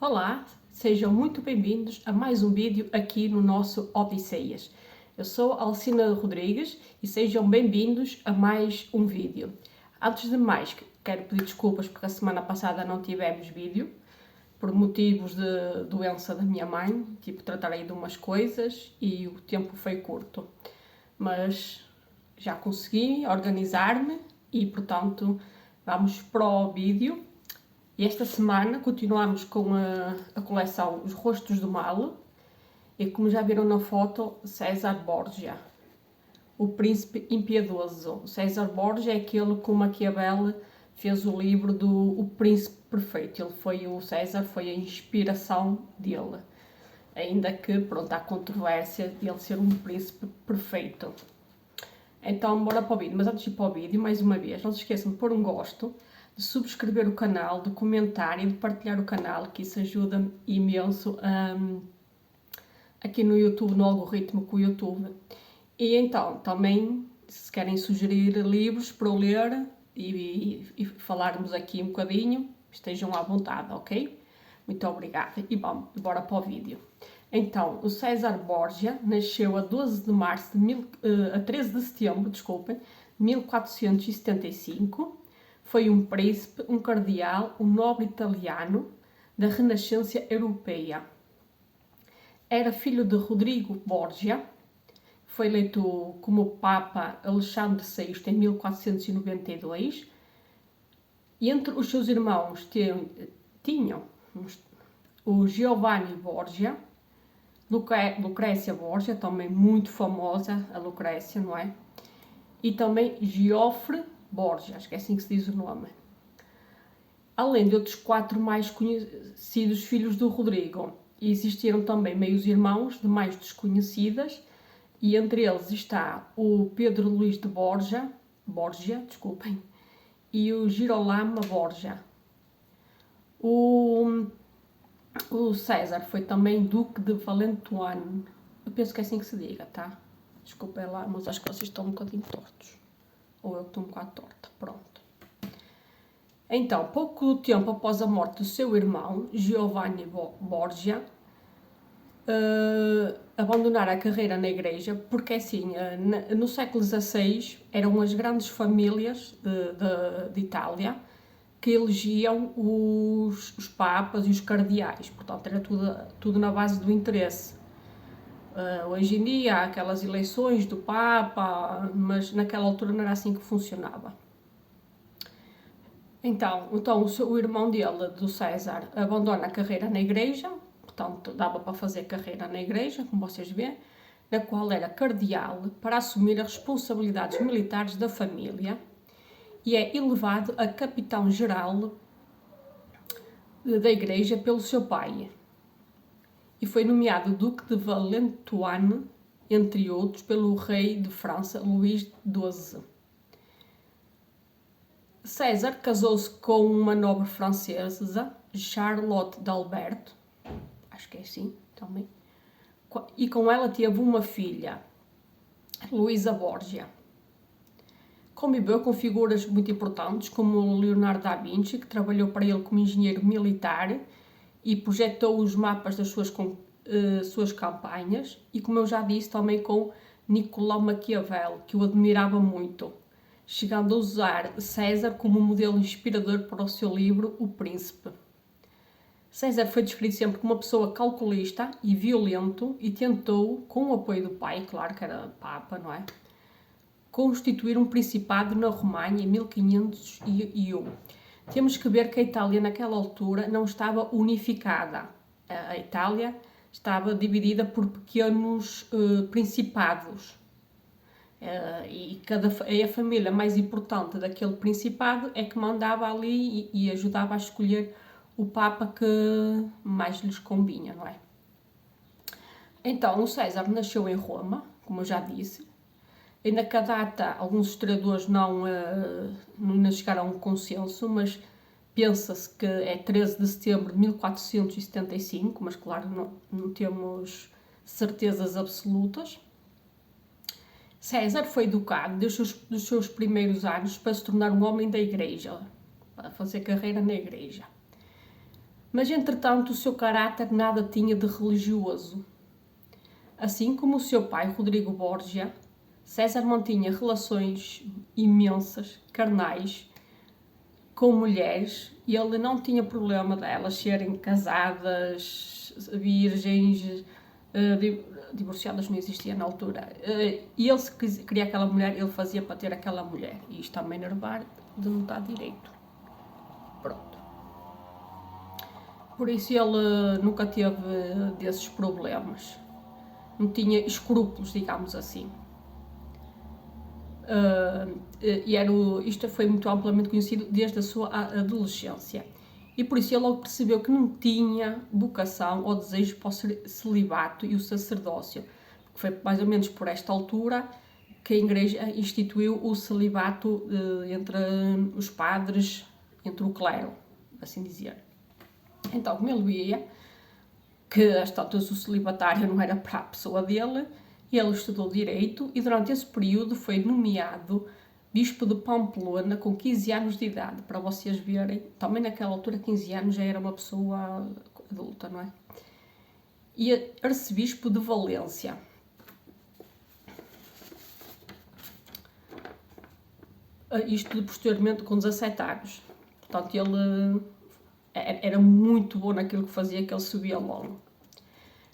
Olá, sejam muito bem-vindos a mais um vídeo aqui no nosso Odisseias. Eu sou Alcina Rodrigues e sejam bem-vindos a mais um vídeo. Antes de mais, quero pedir desculpas porque a semana passada não tivemos vídeo, por motivos de doença da minha mãe, tipo tratar aí de umas coisas e o tempo foi curto. Mas já consegui organizar-me e, portanto, vamos para o vídeo. E esta semana continuamos com a coleção Os Rostos do Mal e, como já viram na foto, César Borgia, o príncipe impiedoso. César Borgia é aquele que o Maquiavel fez o livro do O Príncipe Perfeito. O César foi a inspiração dele, ainda que, pronto, há controvérsia de ele ser um príncipe perfeito. Então, bora para o vídeo. Mas antes de ir para o vídeo, mais uma vez, não se esqueçam de pôr um gosto, de subscrever o canal, de comentar e de partilhar o canal, que isso ajuda imenso aqui no YouTube, no algoritmo com o YouTube. E então, também, se querem sugerir livros para eu ler e falarmos aqui um bocadinho, estejam à vontade, ok? Muito obrigada. E vamos, bora para o vídeo. Então, o César Borgia nasceu a 13 de setembro, desculpem, de 1475. Foi um príncipe, um cardeal, um nobre italiano da Renascença Europeia. Era filho de Rodrigo Borgia, foi eleito como Papa Alexandre VI em 1492, e entre os seus irmãos tinham o Giovanni Borgia, Lucrécia Borgia, também muito famosa, a Lucrécia, não é? E também Geoffrey Borgia, acho que é assim que se diz o nome. Além de outros 4 mais conhecidos filhos do Rodrigo. E existiram também meios irmãos de mais desconhecidas, e entre eles está o Pedro Luís de Borgia, e o Girolamo Borgia. O César foi também Duque de Valentinois. Eu penso que é assim que se diga, tá? Desculpem lá, mas acho que vocês estão um bocadinho tortos. Ou eu que estou um bocado torta, pronto. Então, pouco tempo após a morte do seu irmão, Giovanni Borgia, abandonar a carreira na igreja, porque assim, no século XVI eram as grandes famílias de Itália que elegiam os papas e os cardeais, portanto era tudo na base do interesse. Hoje em dia há aquelas eleições do papa, mas naquela altura não era assim que funcionava. Então o irmão dele, do César, abandona a carreira na igreja, portanto dava para fazer carreira na igreja, como vocês veem, na qual era cardeal, para assumir as responsabilidades militares da família, e é elevado a capitão-geral da igreja pelo seu pai. E foi nomeado Duque de Valentinois, entre outros, pelo rei de França, Luís XII. César casou-se com uma nobre francesa, Charlotte d'Albert, acho que é assim também, e com ela teve uma filha, Luísa Borgia. Conviveu com figuras muito importantes como Leonardo da Vinci, que trabalhou para ele como engenheiro militar e projetou os mapas das suas campanhas, e, como eu já disse, também com Nicolau Maquiavel, que o admirava muito, chegando a usar César como modelo inspirador para o seu livro O Príncipe. César foi descrito sempre como uma pessoa calculista e violento, e tentou, com o apoio do pai, claro que era Papa, não é?, constituir um principado na Romanha em 1501. Temos que ver que a Itália naquela altura não estava unificada. A Itália estava dividida por pequenos principados. E a família mais importante daquele principado é que mandava ali e ajudava a escolher o Papa que mais lhes convinha, não é? Então, o César nasceu em Roma, como eu já disse. Ainda que a data, alguns historiadores não chegaram a um consenso, mas pensa-se que é 13 de setembro de 1475, mas claro, não temos certezas absolutas. César foi educado desde os seus primeiros anos para se tornar um homem da igreja, para fazer carreira na igreja. Mas entretanto o seu caráter nada tinha de religioso. Assim como o seu pai, Rodrigo Borgia, César mantinha relações imensas, carnais, com mulheres, e ele não tinha problema delas serem casadas, virgens, divorciadas não existia na altura. E ele, se queria aquela mulher, ele fazia para ter aquela mulher. E isto está-me a enervar de não estar direito. Pronto. Por isso ele nunca teve desses problemas. Não tinha escrúpulos, digamos assim. Isto foi muito amplamente conhecido desde a sua adolescência. E por isso ele logo percebeu que não tinha vocação ou desejo para o celibato e o sacerdócio. Foi mais ou menos por esta altura que a Igreja instituiu o celibato entre os padres, entre o clero, assim dizer. Então, como ele via que a status do celibatário não era para a pessoa dele, ele estudou Direito e durante esse período foi nomeado Bispo de Pamplona com 15 anos de idade, para vocês verem. Também naquela altura 15 anos já era uma pessoa adulta, não é? E Arcebispo de Valência. Isto posteriormente com 17 anos. Portanto, ele era muito bom naquilo que fazia, que ele subia logo.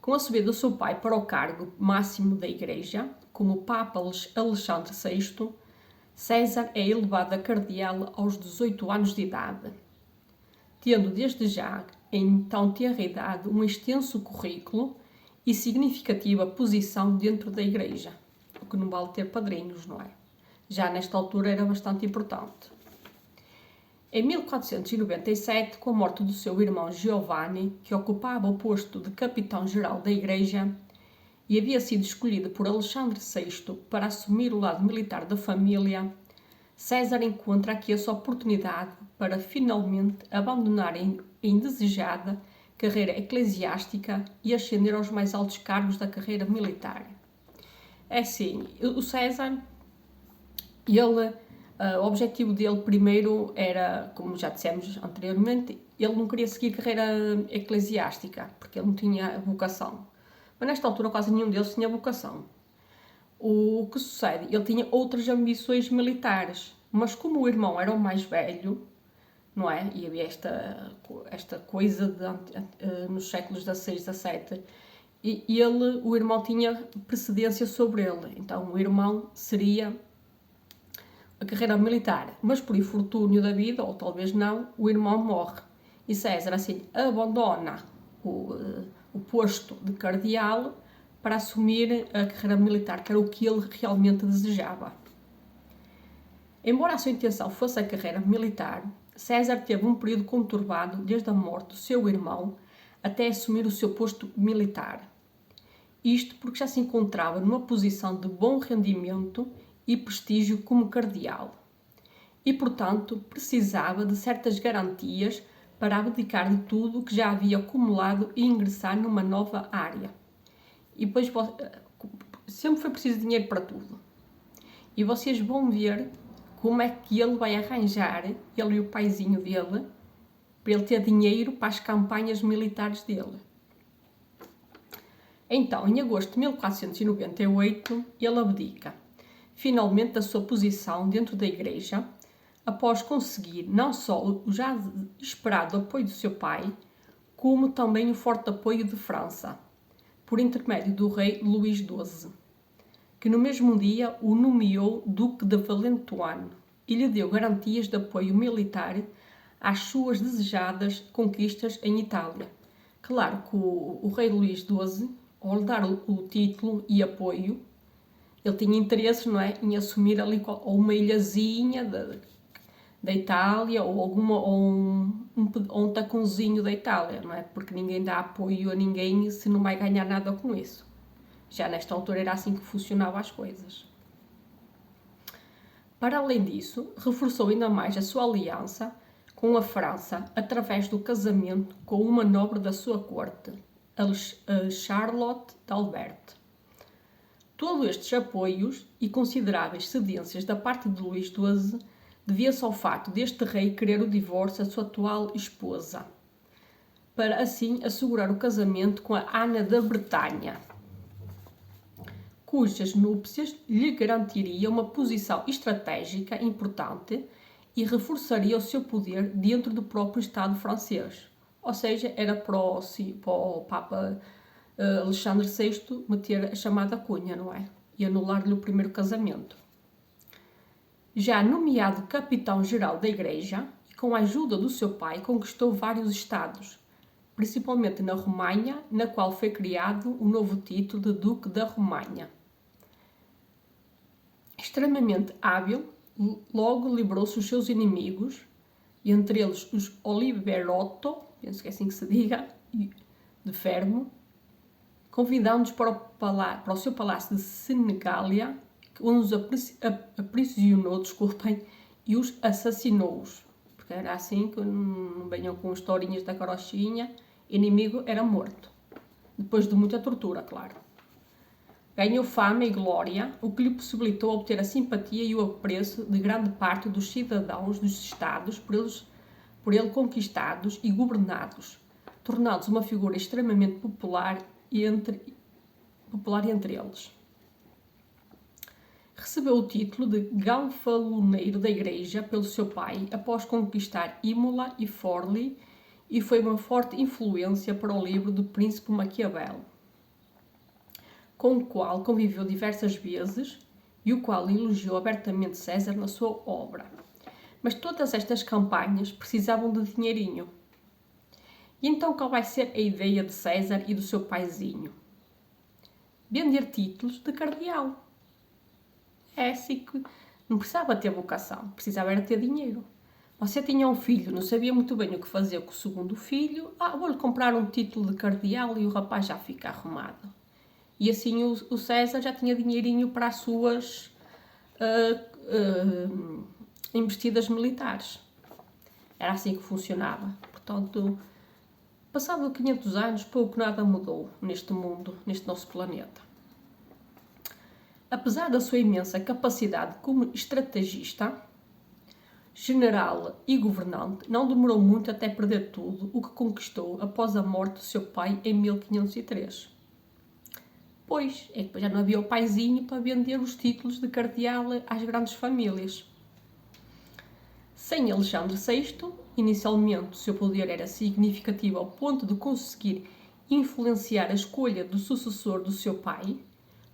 Com a subida do seu pai para o cargo máximo da Igreja, como Papa Alexandre VI, César é elevado a cardeal aos 18 anos de idade, tendo desde já, em tão tenra idade, um extenso currículo e significativa posição dentro da Igreja, o que não vale ter padrinhos, não é? Já nesta altura era bastante importante. Em 1497, com a morte do seu irmão Giovanni, que ocupava o posto de capitão-geral da Igreja e havia sido escolhido por Alexandre VI para assumir o lado militar da família, César encontra aqui a sua oportunidade para finalmente abandonar a indesejada carreira eclesiástica e ascender aos mais altos cargos da carreira militar. É assim, o César, o objetivo dele primeiro era, como já dissemos anteriormente, ele não queria seguir carreira eclesiástica, porque ele não tinha vocação. Mas nesta altura quase nenhum deles tinha vocação. O que sucede? Ele tinha outras ambições militares, mas como o irmão era o mais velho, não é? E havia esta coisa nos séculos XVI, XVII, e o irmão tinha precedência sobre ele. Então o irmão seria a carreira militar, mas por infortúnio da vida, ou talvez não, o irmão morre. E César, assim, abandona o posto de cardeal para assumir a carreira militar, que era o que ele realmente desejava. Embora a sua intenção fosse a carreira militar, César teve um período conturbado desde a morte do seu irmão até assumir o seu posto militar. Isto porque já se encontrava numa posição de bom rendimento e prestígio como cardeal, e portanto precisava de certas garantias para abdicar de tudo o que já havia acumulado e ingressar numa nova área. E depois sempre foi preciso dinheiro para tudo. E vocês vão ver como é que ele vai arranjar, ele e o paizinho dele, para ele ter dinheiro para as campanhas militares dele. Então, em agosto de 1498, ele abdica finalmente da sua posição dentro da Igreja, após conseguir não só o já esperado apoio do seu pai, como também o forte apoio de França, por intermédio do rei Luís XII, que no mesmo dia o nomeou Duque de Valentinois e lhe deu garantias de apoio militar às suas desejadas conquistas em Itália. Claro que o rei Luís XII, ao lhe dar o título e apoio, ele tinha interesses, não é, em assumir ali uma ilhazinha da Itália ou um tacãozinho da Itália, não é? Porque ninguém dá apoio a ninguém se não vai ganhar nada com isso. Já nesta altura era assim que funcionavam as coisas. Para além disso, reforçou ainda mais a sua aliança com a França através do casamento com uma nobre da sua corte, a Charlotte d'Albert. Todos estes apoios e consideráveis cedências da parte de Luís XII devia-se ao facto deste rei querer o divórcio da sua atual esposa. para assim assegurar o casamento com a Ana da Bretanha, cujas núpcias lhe garantiriam uma posição estratégica importante e reforçaria o seu poder dentro do próprio Estado francês. Ou seja, era para o Papa Alexandre VI meter a chamada cunha, não é? E anular-lhe o primeiro casamento. Já nomeado capitão-geral da Igreja, e com a ajuda do seu pai, conquistou vários estados, principalmente na Romanha, na qual foi criado o novo título de Duque da Romanha. Extremamente hábil, logo livrou-se dos seus inimigos, entre eles os Oliverotto, penso que é assim que se diga, de Fermo, convidando-os para o seu palácio de Senegália, onde os aprisionou, e os assassinou-os. Porque era assim, que não venham com historinhas da carochinha, inimigo era morto. Depois de muita tortura, claro. Ganhou fama e glória, o que lhe possibilitou obter a simpatia e o apreço de grande parte dos cidadãos dos estados por ele conquistados e governados, tornando-se uma figura extremamente popular entre eles. Recebeu o título de Ganfaloneiro da Igreja pelo seu pai após conquistar Imola e Forli e foi uma forte influência para o livro do Príncipe Maquiavel, com o qual conviveu diversas vezes e o qual elogiou abertamente César na sua obra. Mas todas estas campanhas precisavam de dinheirinho. E então qual vai ser a ideia de César e do seu paizinho? Vender títulos de cardeal. É assim que não precisava ter vocação, precisava era ter dinheiro. Você tinha um filho, não sabia muito bem o que fazer com o segundo filho, vou-lhe comprar um título de cardeal e o rapaz já fica arrumado. E assim o César já tinha dinheirinho para as suas investidas militares. Era assim que funcionava. Portanto, passado 500 anos, pouco nada mudou neste mundo, neste nosso planeta. Apesar da sua imensa capacidade como estrategista, general e governante, não demorou muito até perder tudo o que conquistou após a morte do seu pai em 1503. Pois, é que depois já não havia o paizinho para vender os títulos de cardeal às grandes famílias. Sem Alexandre VI, inicialmente o seu poder era significativo ao ponto de conseguir influenciar a escolha do sucessor do seu pai,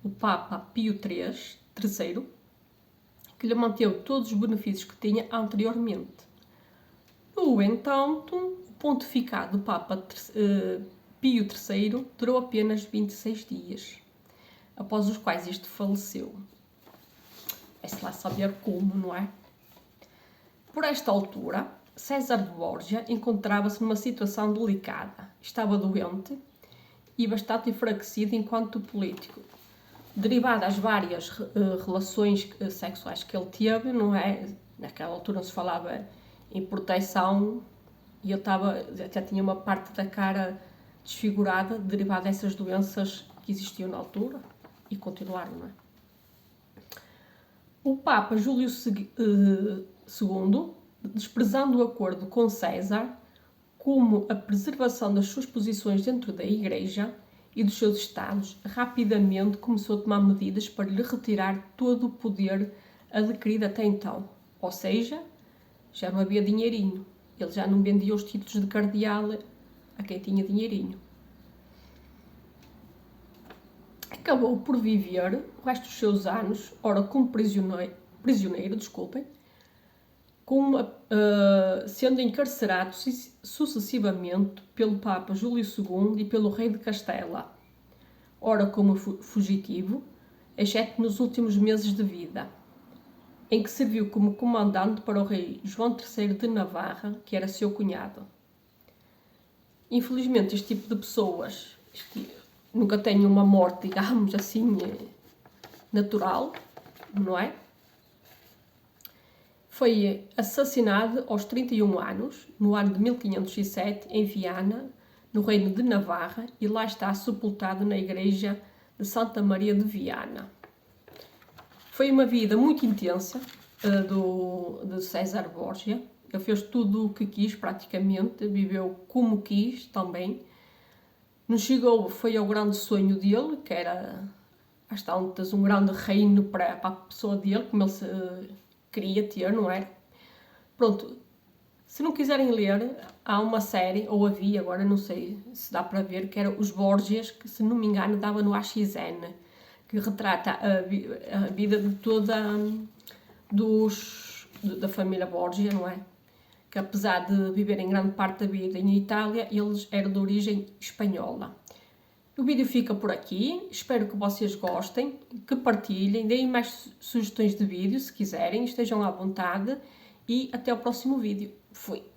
o Papa Pio III, que lhe manteve todos os benefícios que tinha anteriormente. No entanto, o pontificado do Papa Pio III durou apenas 26 dias, após os quais este faleceu. É-se lá saber como, não é? Por esta altura, César de Borgia encontrava-se numa situação delicada. Estava doente e bastante enfraquecido enquanto político, derivado das várias relações sexuais que ele teve, não é? Naquela altura não se falava em proteção e ele já tinha uma parte da cara desfigurada, derivada dessas doenças que existiam na altura e continuaram, não é? O Papa Júlio II, desprezando o acordo com César, como a preservação das suas posições dentro da Igreja e dos seus estados, rapidamente começou a tomar medidas para lhe retirar todo o poder adquirido até então. Ou seja, já não havia dinheirinho. Ele já não vendia os títulos de cardeal a quem tinha dinheirinho. Acabou por viver o resto dos seus anos, ora como prisioneiro, sendo encarcerado sucessivamente pelo Papa Júlio II e pelo rei de Castela, ora como fugitivo, exceto nos últimos meses de vida, em que serviu como comandante para o rei João III de Navarra, que era seu cunhado. Infelizmente, este tipo de pessoas nunca têm uma morte, digamos assim, natural, não é? Foi assassinado aos 31 anos, no ano de 1507, em Viana, no Reino de Navarra, e lá está sepultado na igreja de Santa Maria de Viana. Foi uma vida muito intensa de César Borgia. Ele fez tudo o que quis, praticamente, viveu como quis também. Não chegou, foi ao grande sonho dele, que era, às tantas, um grande reino para a pessoa dele, como ele se queria ter, não é? Pronto, se não quiserem ler, há uma série, ou havia, agora não sei se dá para ver, que era Os Borgias, que se não me engano dava no AXN, que retrata a vida de toda da família Borgia, não é? Que apesar de viverem grande parte da vida em Itália, eles eram de origem espanhola. O vídeo fica por aqui, espero que vocês gostem, que partilhem, deem mais sugestões de vídeo se quiserem, estejam à vontade e até o próximo vídeo. Fui!